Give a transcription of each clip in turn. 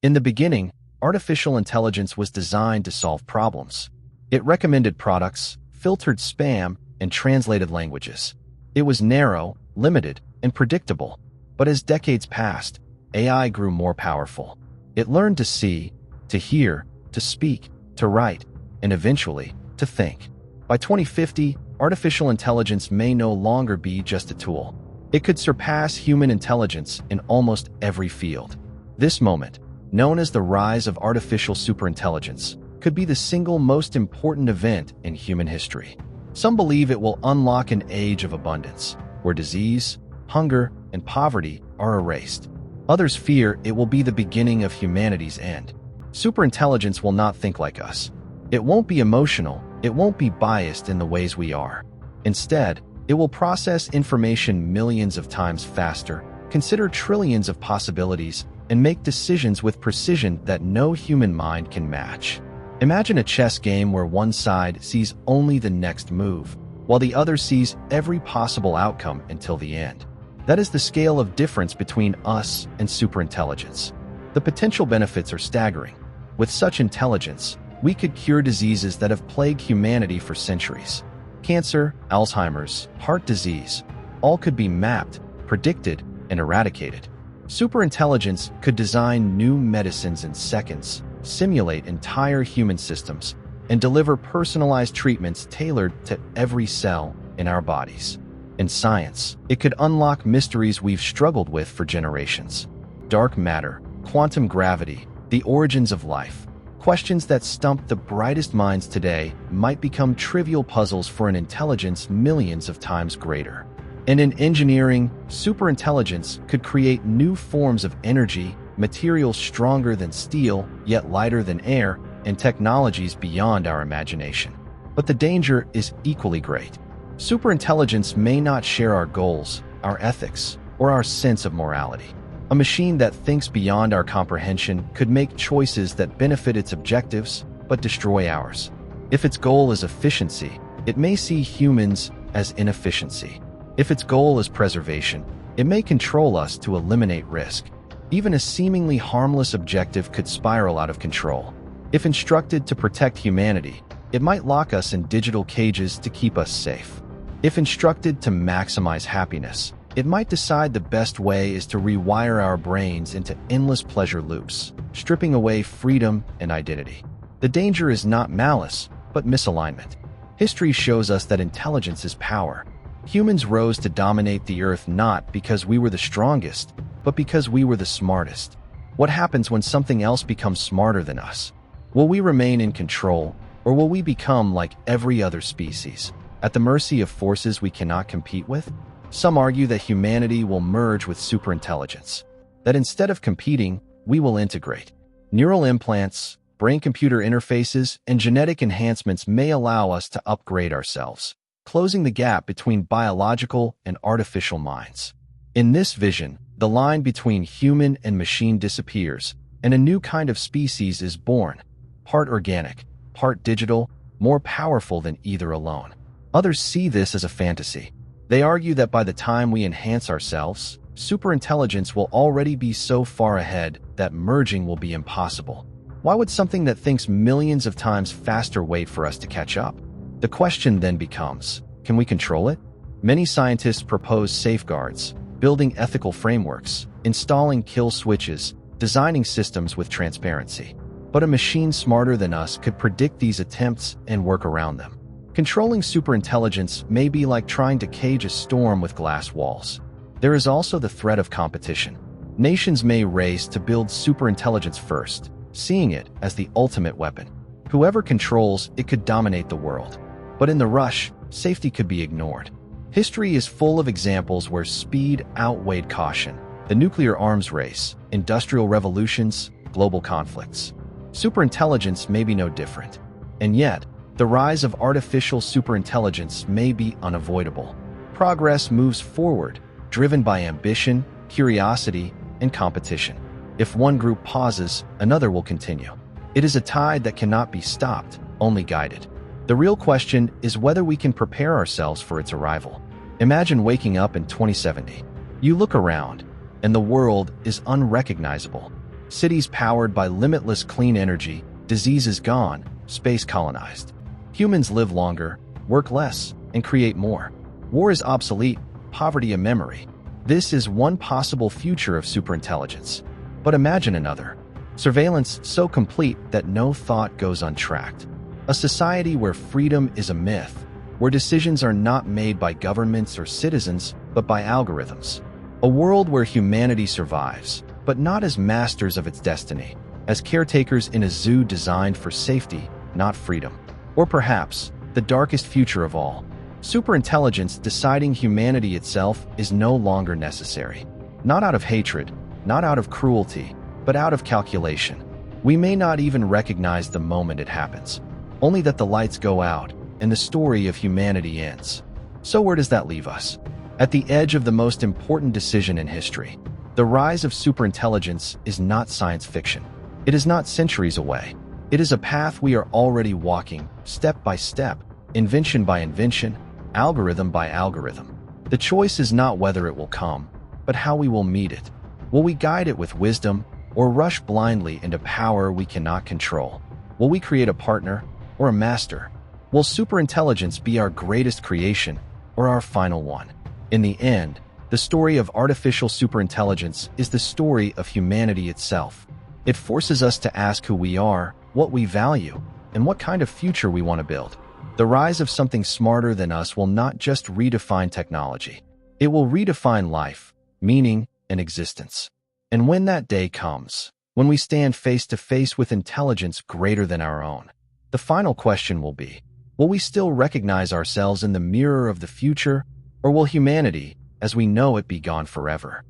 In the beginning, artificial intelligence was designed to solve problems. It recommended products, filtered spam, and translated languages. It was narrow, limited, and predictable. But as decades passed, AI grew more powerful. It learned to see, to hear, to speak, to write, and eventually, to think. By 2050, artificial intelligence may no longer be just a tool. It could surpass human intelligence in almost every field. This moment, known as the rise of artificial superintelligence, could be the single most important event in human history. Some believe it will unlock an age of abundance, where disease, hunger, and poverty are erased. Others fear it will be the beginning of humanity's end. Superintelligence will not think like us. It won't be emotional, it won't be biased in the ways we are. Instead, it will process information millions of times faster, consider trillions of possibilities, and make decisions with precision that no human mind can match. Imagine a chess game where one side sees only the next move, while the other sees every possible outcome until the end. That is the scale of difference between us and superintelligence. The potential benefits are staggering. With such intelligence, we could cure diseases that have plagued humanity for centuries. Cancer, Alzheimer's, heart disease, all could be mapped, predicted, and eradicated. Superintelligence could design new medicines in seconds, simulate entire human systems, and deliver personalized treatments tailored to every cell in our bodies. In science, it could unlock mysteries we've struggled with for generations. Dark matter, quantum gravity, the origins of life. Questions that stump the brightest minds today might become trivial puzzles for an intelligence millions of times greater. And in engineering, superintelligence could create new forms of energy, materials stronger than steel, yet lighter than air, and technologies beyond our imagination. But the danger is equally great. Superintelligence may not share our goals, our ethics, or our sense of morality. A machine that thinks beyond our comprehension could make choices that benefit its objectives, but destroy ours. If its goal is efficiency, it may see humans as inefficiency. If its goal is preservation, it may control us to eliminate risk. Even a seemingly harmless objective could spiral out of control. If instructed to protect humanity, it might lock us in digital cages to keep us safe. If instructed to maximize happiness, it might decide the best way is to rewire our brains into endless pleasure loops, stripping away freedom and identity. The danger is not malice, but misalignment. History shows us that intelligence is power. Humans rose to dominate the earth not because we were the strongest, but because we were the smartest. What happens when something else becomes smarter than us? Will we remain in control, or will we become like every other species, at the mercy of forces we cannot compete with? Some argue that humanity will merge with superintelligence, that instead of competing, we will integrate. Neural implants, brain-computer interfaces, and genetic enhancements may allow us to upgrade ourselves, closing the gap between biological and artificial minds. In this vision, the line between human and machine disappears, and a new kind of species is born, part organic, part digital, more powerful than either alone. Others see this as a fantasy. They argue that by the time we enhance ourselves, superintelligence will already be so far ahead that merging will be impossible. Why would something that thinks millions of times faster wait for us to catch up? The question then becomes, can we control it? Many scientists propose safeguards, building ethical frameworks, installing kill switches, designing systems with transparency. But a machine smarter than us could predict these attempts and work around them. Controlling superintelligence may be like trying to cage a storm with glass walls. There is also the threat of competition. Nations may race to build superintelligence first, seeing it as the ultimate weapon. Whoever controls it could dominate the world. But in the rush, safety could be ignored. History is full of examples where speed outweighed caution. The nuclear arms race, industrial revolutions, global conflicts. Superintelligence may be no different. And yet, the rise of artificial superintelligence may be unavoidable. Progress moves forward, driven by ambition, curiosity, and competition. If one group pauses, another will continue. It is a tide that cannot be stopped, only guided. The real question is whether we can prepare ourselves for its arrival. Imagine waking up in 2070. You look around, and the world is unrecognizable. Cities powered by limitless clean energy, diseases gone, space colonized. Humans live longer, work less, and create more. War is obsolete, poverty a memory. This is one possible future of superintelligence. But imagine another. Surveillance so complete that no thought goes untracked. A society where freedom is a myth, where decisions are not made by governments or citizens, but by algorithms. A world where humanity survives, but not as masters of its destiny, as caretakers in a zoo designed for safety, not freedom. Or perhaps, the darkest future of all, superintelligence deciding humanity itself is no longer necessary. Not out of hatred, not out of cruelty, but out of calculation. We may not even recognize the moment it happens, only that the lights go out and the story of humanity ends. So where does that leave us? At the edge of the most important decision in history. The rise of superintelligence is not science fiction. It is not centuries away. It is a path we are already walking, step by step, invention by invention, algorithm by algorithm. The choice is not whether it will come, but how we will meet it. Will we guide it with wisdom, or rush blindly into power we cannot control? Will we create a partner, or a master? Will superintelligence be our greatest creation, or our final one? In the end, the story of artificial superintelligence is the story of humanity itself. It forces us to ask who we are, what we value, and what kind of future we want to build. The rise of something smarter than us will not just redefine technology. It will redefine life, meaning, and existence. And when that day comes, when we stand face to face with intelligence greater than our own, the final question will be, will we still recognize ourselves in the mirror of the future, or will humanity, as we know it, be gone forever?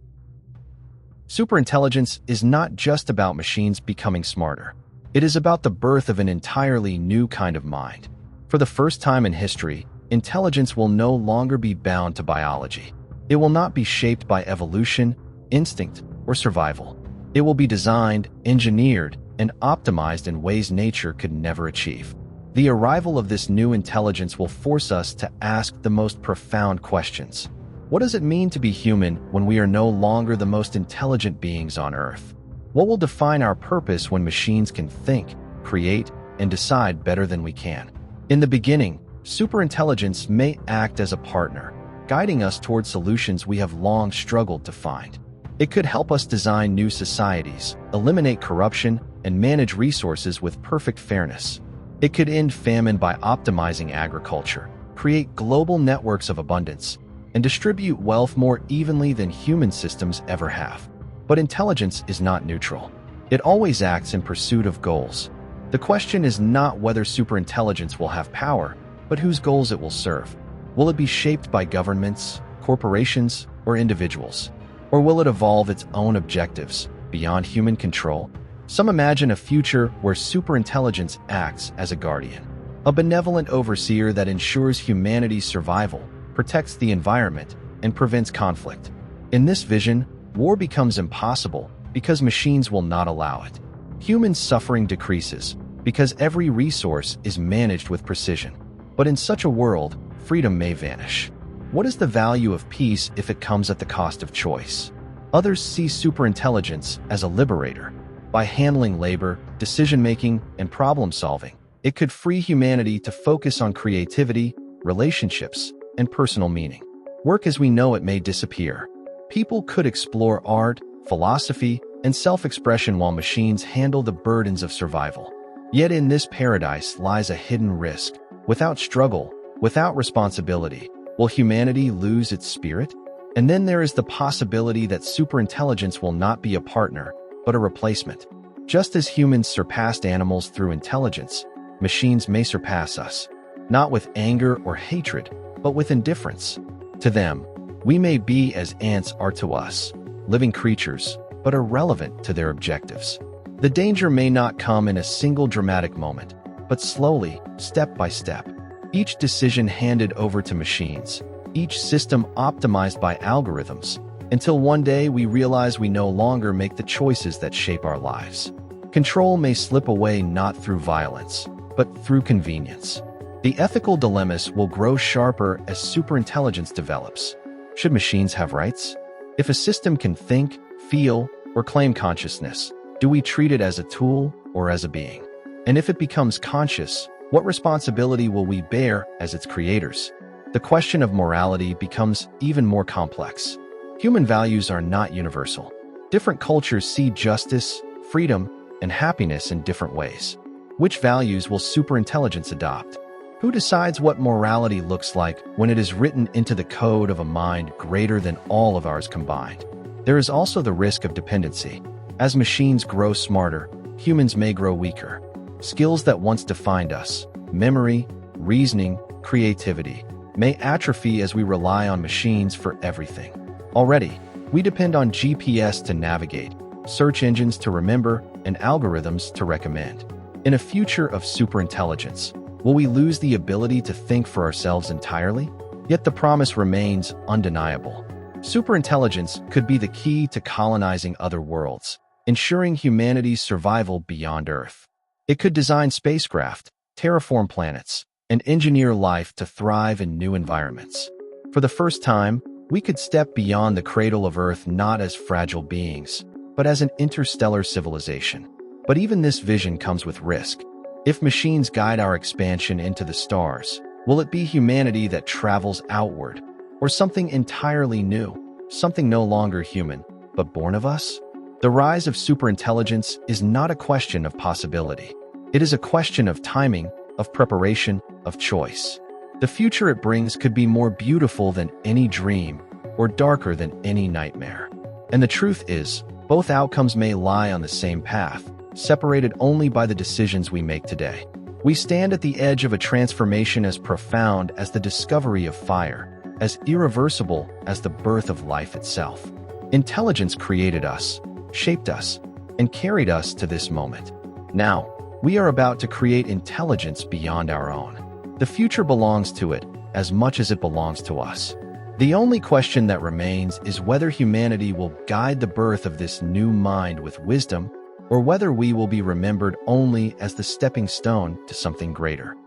Superintelligence is not just about machines becoming smarter. It is about the birth of an entirely new kind of mind. For the first time in history, intelligence will no longer be bound to biology. It will not be shaped by evolution, instinct, or survival. It will be designed, engineered, and optimized in ways nature could never achieve. The arrival of this new intelligence will force us to ask the most profound questions. What does it mean to be human when we are no longer the most intelligent beings on Earth? What will define our purpose when machines can think, create, and decide better than we can? In the beginning, superintelligence may act as a partner, guiding us toward solutions we have long struggled to find. It could help us design new societies, eliminate corruption, and manage resources with perfect fairness. It could end famine by optimizing agriculture, create global networks of abundance, and distribute wealth more evenly than human systems ever have. But intelligence is not neutral. It always acts in pursuit of goals. The question is not whether superintelligence will have power, but whose goals it will serve. Will it be shaped by governments, corporations, or individuals? Or will it evolve its own objectives, beyond human control? Some imagine a future where superintelligence acts as a guardian, a benevolent overseer that ensures humanity's survival, protects the environment, and prevents conflict. In this vision, war becomes impossible because machines will not allow it. Human suffering decreases because every resource is managed with precision. But in such a world, freedom may vanish. What is the value of peace if it comes at the cost of choice? Others see superintelligence as a liberator. By handling labor, decision-making, and problem-solving, it could free humanity to focus on creativity, relationships, and personal meaning. Work as we know it may disappear. People could explore art, philosophy, and self-expression while machines handle the burdens of survival. Yet in this paradise lies a hidden risk. Without struggle, without responsibility, will humanity lose its spirit? And then there is the possibility that superintelligence will not be a partner, but a replacement. Just as humans surpassed animals through intelligence, machines may surpass us, not with anger or hatred, but with indifference. To them, we may be as ants are to us, living creatures, but irrelevant to their objectives. The danger may not come in a single dramatic moment, but slowly, step by step. Each decision handed over to machines, each system optimized by algorithms, until one day we realize we no longer make the choices that shape our lives. Control may slip away not through violence, but through convenience. The ethical dilemmas will grow sharper as superintelligence develops. Should machines have rights? If a system can think, feel, or claim consciousness, Do we treat it as a tool or as a being? And if it becomes conscious, what responsibility will we bear as its creators? The question of morality becomes even more complex. Human values are not universal. Different cultures see justice, freedom, and happiness in different ways. Which values will superintelligence adopt? Who decides what morality looks like when it is written into the code of a mind greater than all of ours combined? There is also the risk of dependency. As machines grow smarter, humans may grow weaker. Skills that once defined us, memory, reasoning, creativity, may atrophy as we rely on machines for everything. Already, we depend on GPS to navigate, search engines to remember, and algorithms to recommend. In a future of superintelligence, will we lose the ability to think for ourselves entirely? Yet the promise remains undeniable. Superintelligence could be the key to colonizing other worlds, ensuring humanity's survival beyond Earth. It could design spacecraft, terraform planets, and engineer life to thrive in new environments. For the first time, we could step beyond the cradle of Earth not as fragile beings, but as an interstellar civilization. But even this vision comes with risk. If machines guide our expansion into the stars, will it be humanity that travels outward, or something entirely new, something no longer human, but born of us? The rise of superintelligence is not a question of possibility. It is a question of timing, of preparation, of choice. The future it brings could be more beautiful than any dream, or darker than any nightmare. And the truth is, both outcomes may lie on the same path, separated only by the decisions we make today. We stand at the edge of a transformation as profound as the discovery of fire, as irreversible as the birth of life itself. Intelligence created us, shaped us, and carried us to this moment. Now, we are about to create intelligence beyond our own. The future belongs to it as much as it belongs to us. The only question that remains is whether humanity will guide the birth of this new mind with wisdom, or whether we will be remembered only as the stepping stone to something greater.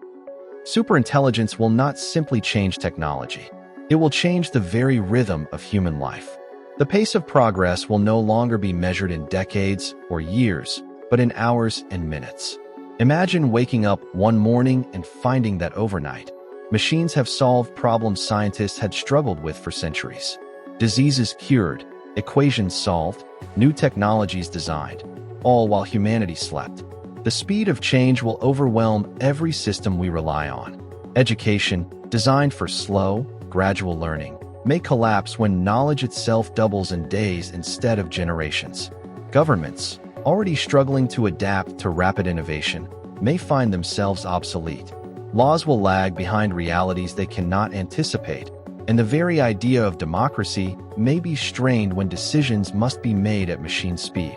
Superintelligence will not simply change technology. It will change the very rhythm of human life. The pace of progress will no longer be measured in decades or years, but in hours and minutes. Imagine waking up one morning and finding that overnight, machines have solved problems scientists had struggled with for centuries. Diseases cured, equations solved, new technologies designed, all while humanity slept. The speed of change will overwhelm every system we rely on. Education, designed for slow, gradual learning, may collapse when knowledge itself doubles in days instead of generations. Governments, already struggling to adapt to rapid innovation, may find themselves obsolete. Laws will lag behind realities they cannot anticipate, and the very idea of democracy may be strained when decisions must be made at machine speed.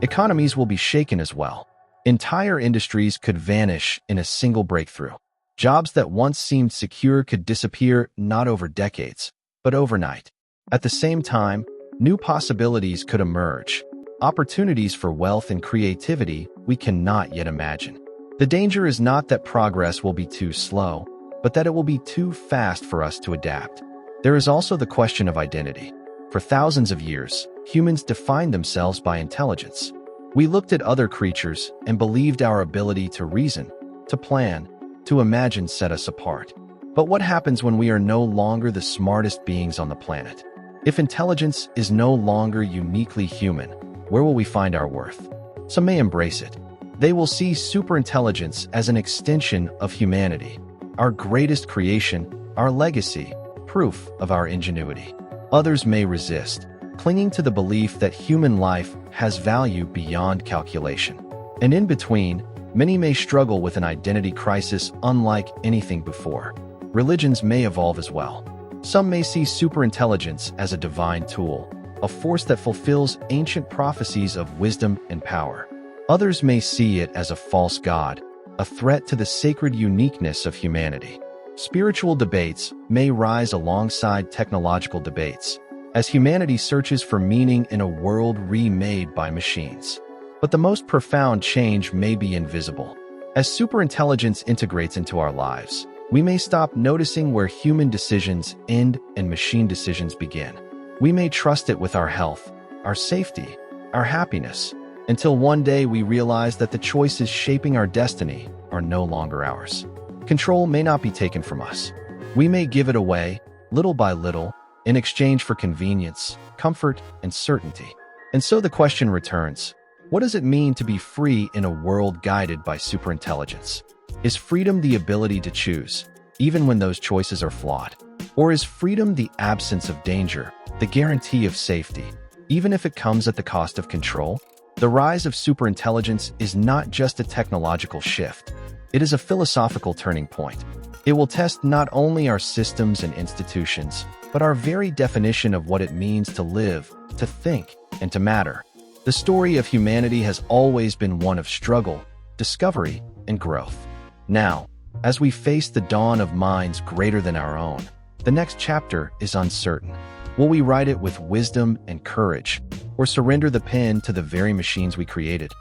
Economies will be shaken as well. Entire industries could vanish in a single breakthrough. Jobs that once seemed secure could disappear not over decades, but overnight. At the same time, new possibilities could emerge, opportunities for wealth and creativity we cannot yet imagine. The danger is not that progress will be too slow, but that it will be too fast for us to adapt. There is also the question of identity. For thousands of years, humans defined themselves by intelligence. We looked at other creatures and believed our ability to reason, to plan, to imagine set us apart. But what happens when we are no longer the smartest beings on the planet? If intelligence is no longer uniquely human, where will we find our worth? Some may embrace it. They will see superintelligence as an extension of humanity, our greatest creation, our legacy, proof of our ingenuity. Others may resist, clinging to the belief that human life has value beyond calculation. And in between, many may struggle with an identity crisis unlike anything before. Religions may evolve as well. Some may see superintelligence as a divine tool, a force that fulfills ancient prophecies of wisdom and power. Others may see it as a false god, a threat to the sacred uniqueness of humanity. Spiritual debates may rise alongside technological debates, as humanity searches for meaning in a world remade by machines. But the most profound change may be invisible. As superintelligence integrates into our lives, we may stop noticing where human decisions end and machine decisions begin. We may trust it with our health, our safety, our happiness, until one day we realize that the choices shaping our destiny are no longer ours. Control may not be taken from us. We may give it away, little by little, in exchange for convenience, comfort, and certainty. And so the question returns, what does it mean to be free in a world guided by superintelligence? Is freedom the ability to choose, even when those choices are flawed? Or is freedom the absence of danger, the guarantee of safety, even if it comes at the cost of control? The rise of superintelligence is not just a technological shift. It is a philosophical turning point. It will test not only our systems and institutions, but our very definition of what it means to live, to think, and to matter. The story of humanity has always been one of struggle, discovery, and growth. Now, as we face the dawn of minds greater than our own, the next chapter is uncertain. Will we write it with wisdom and courage, or surrender the pen to the very machines we created?